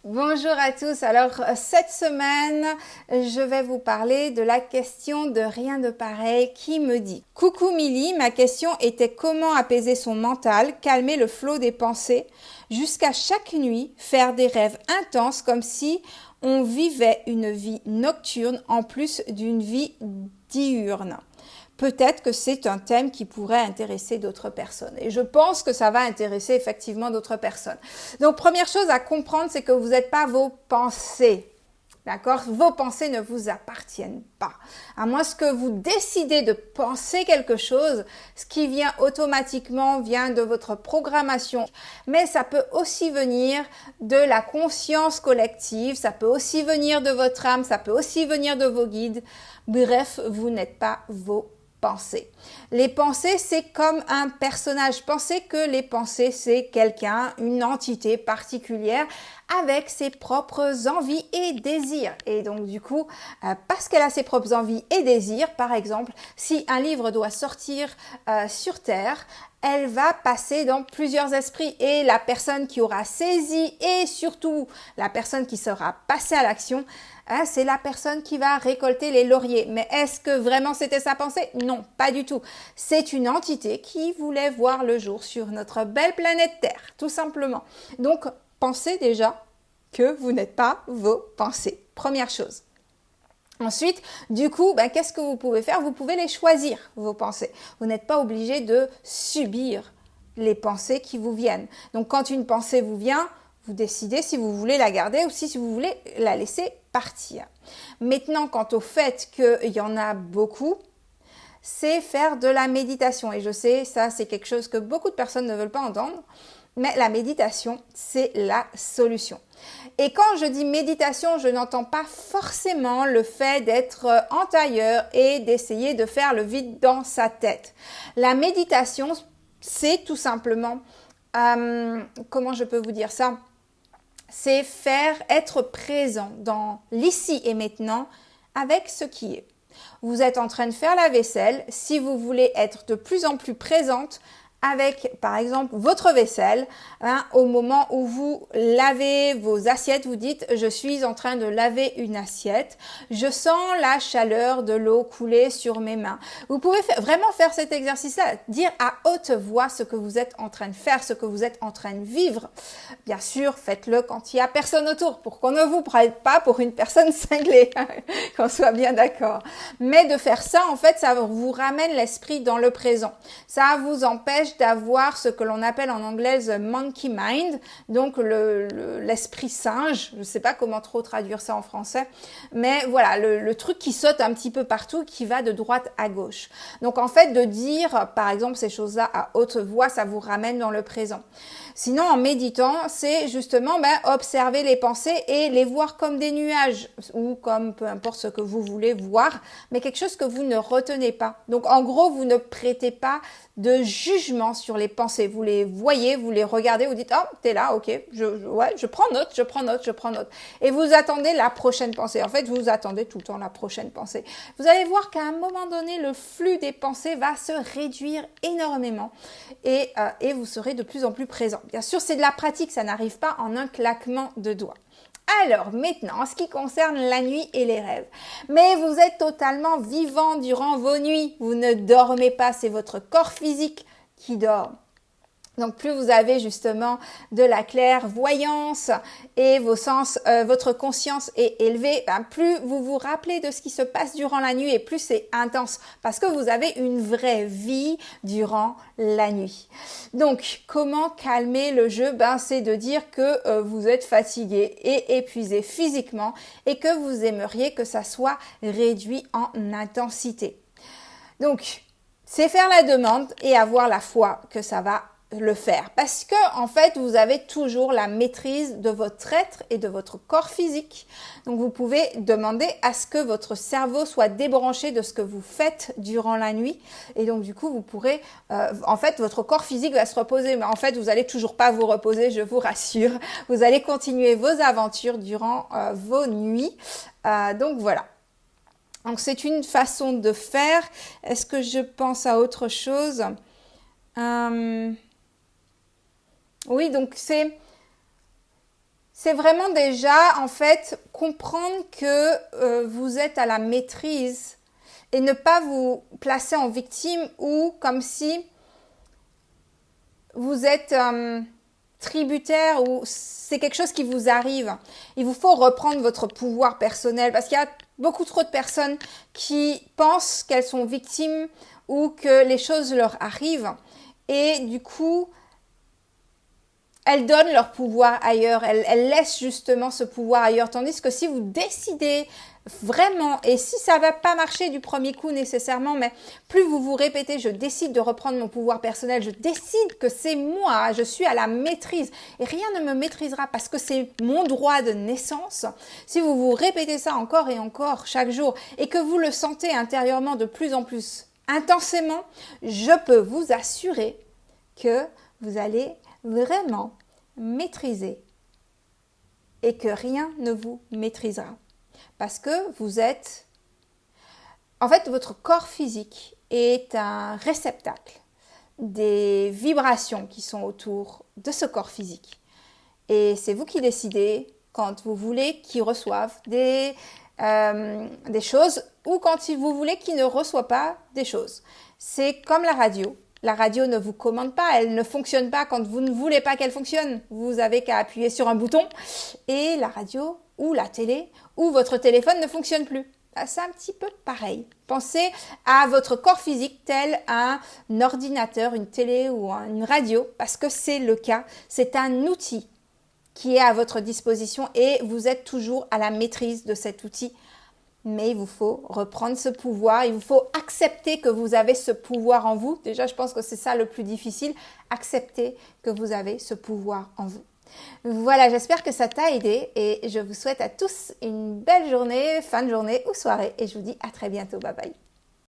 Bonjour à tous. Alors cette semaine, je vais vous parler de la question de Rien de pareil qui me dit: Coucou Milly, ma question était comment apaiser son mental, calmer le flot des pensées, jusqu'à chaque nuit faire des rêves intenses comme si on vivait une vie nocturne en plus d'une vie diurne. Peut-être que c'est un thème qui pourrait intéresser d'autres personnes. Et je pense que ça va intéresser effectivement d'autres personnes. Donc, première chose à comprendre, c'est que vous n'êtes pas vos pensées. D'accord? Vos pensées ne vous appartiennent pas. À moins que vous décidez de penser quelque chose, ce qui vient automatiquement vient de votre programmation. Mais ça peut aussi venir de la conscience collective, ça peut aussi venir de votre âme, ça peut aussi venir de vos guides. Bref, vous n'êtes pas vos pensées. Les pensées, c'est comme un personnage. Pensez que les pensées, c'est quelqu'un, une entité particulière avec ses propres envies et désirs. Et donc, du coup, parce qu'elle a ses propres envies et désirs, par exemple, si un livre doit sortir sur Terre, elle va passer dans plusieurs esprits et la personne qui aura saisi et surtout la personne qui sera passée à l'action, c'est la personne qui va récolter les lauriers. Mais est-ce que vraiment c'était sa pensée? Non, pas du tout. C'est une entité qui voulait voir le jour sur notre belle planète Terre, tout simplement. Donc, pensez déjà que vous n'êtes pas vos pensées. Première chose. Ensuite, du coup, qu'est-ce que vous pouvez faire? Vous pouvez les choisir, vos pensées. Vous n'êtes pas obligé de subir les pensées qui vous viennent. Donc, quand une pensée vous vient, vous décidez si vous voulez la garder ou si vous voulez la laisser partir. Maintenant, quant au fait qu'il y en a beaucoup, c'est faire de la méditation. Et je sais, ça, c'est quelque chose que beaucoup de personnes ne veulent pas entendre. Mais la méditation, c'est la solution. Et quand je dis méditation, je n'entends pas forcément le fait d'être en tailleur et d'essayer de faire le vide dans sa tête. La méditation, c'est tout simplement, comment je peux vous dire ça? C'est être présent dans l'ici et maintenant avec ce qui est. Vous êtes en train de faire la vaisselle. Si vous voulez être de plus en plus présente avec, par exemple, votre vaisselle, au moment où vous lavez vos assiettes, vous dites « Je suis en train de laver une assiette. Je sens la chaleur de l'eau couler sur mes mains. » Vous pouvez vraiment faire cet exercice-là, dire à haute voix ce que vous êtes en train de faire, ce que vous êtes en train de vivre. Bien sûr, faites-le quand il n'y a personne autour, pour qu'on ne vous prenne pas pour une personne cinglée, qu'on soit bien d'accord. Mais de faire ça, en fait, ça vous ramène l'esprit dans le présent. Ça vous empêche d'avoir ce que l'on appelle en anglais the monkey mind, donc l'esprit singe. Je ne sais pas comment trop traduire ça en français, mais voilà, le truc qui saute un petit peu partout, qui va de droite à gauche. Donc en fait, de dire par exemple ces choses-là à haute voix, ça vous ramène dans le présent. Sinon, en méditant, c'est justement observer les pensées et les voir comme des nuages ou comme peu importe ce que vous voulez voir, mais quelque chose que vous ne retenez pas. Donc en gros, vous ne prêtez pas de jugement sur les pensées. Vous les voyez, vous les regardez, vous dites « Oh, t'es là, ok, je prends note, je prends note, je prends note. » Et vous attendez la prochaine pensée. En fait, vous attendez tout le temps la prochaine pensée. Vous allez voir qu'à un moment donné, le flux des pensées va se réduire énormément et vous serez de plus en plus présent. Bien sûr, c'est de la pratique, ça n'arrive pas en un claquement de doigts. Alors maintenant, en ce qui concerne la nuit et les rêves, mais vous êtes totalement vivant durant vos nuits, vous ne dormez pas, c'est votre corps physique qui dort. Donc plus vous avez justement de la clairvoyance et vos sens, votre conscience est élevée, plus vous vous rappelez de ce qui se passe durant la nuit et plus c'est intense parce que vous avez une vraie vie durant la nuit. Donc comment calmer le jeu? C'est de dire que vous êtes fatigué et épuisé physiquement et que vous aimeriez que ça soit réduit en intensité. Donc c'est faire la demande et avoir la foi que ça va le faire parce que en fait vous avez toujours la maîtrise de votre être et de votre corps physique. Donc vous pouvez demander à ce que votre cerveau soit débranché de ce que vous faites durant la nuit et donc du coup vous pourrez en fait votre corps physique va se reposer, mais en fait vous allez toujours pas vous reposer, je vous rassure. Vous allez continuer vos aventures durant vos nuits. Donc voilà. Donc c'est une façon de faire. Est-ce que je pense à autre chose? Oui, donc c'est vraiment déjà, en fait, comprendre que vous êtes à la maîtrise et ne pas vous placer en victime ou comme si vous êtes tributaire ou c'est quelque chose qui vous arrive. Il vous faut reprendre votre pouvoir personnel parce qu'il y a beaucoup trop de personnes qui pensent qu'elles sont victimes ou que les choses leur arrivent et du coup, elles donnent leur pouvoir ailleurs, elles laissent justement ce pouvoir ailleurs. Tandis que si vous décidez vraiment, et si ça ne va pas marcher du premier coup nécessairement, mais plus vous vous répétez, je décide de reprendre mon pouvoir personnel, je décide que c'est moi, je suis à la maîtrise et rien ne me maîtrisera parce que c'est mon droit de naissance. Si vous vous répétez ça encore et encore chaque jour et que vous le sentez intérieurement de plus en plus intensément, je peux vous assurer que vous allez vraiment maîtriser et que rien ne vous maîtrisera. Parce que vous êtes... En fait, votre corps physique est un réceptacle des vibrations qui sont autour de ce corps physique. Et c'est vous qui décidez quand vous voulez qu'il reçoive des choses ou quand vous voulez qu'il ne reçoit pas des choses. C'est comme la radio. La radio ne vous commande pas, elle ne fonctionne pas quand vous ne voulez pas qu'elle fonctionne. Vous avez qu'à appuyer sur un bouton et la radio ou la télé ou votre téléphone ne fonctionne plus. C'est un petit peu pareil. Pensez à votre corps physique tel un ordinateur, une télé ou une radio parce que c'est le cas. C'est un outil qui est à votre disposition et vous êtes toujours à la maîtrise de cet outil. Mais il vous faut reprendre ce pouvoir, il vous faut accepter que vous avez ce pouvoir en vous. Déjà, je pense que c'est ça le plus difficile, accepter que vous avez ce pouvoir en vous. Voilà, j'espère que ça t'a aidé et je vous souhaite à tous une belle journée, fin de journée ou soirée et je vous dis à très bientôt. Bye bye.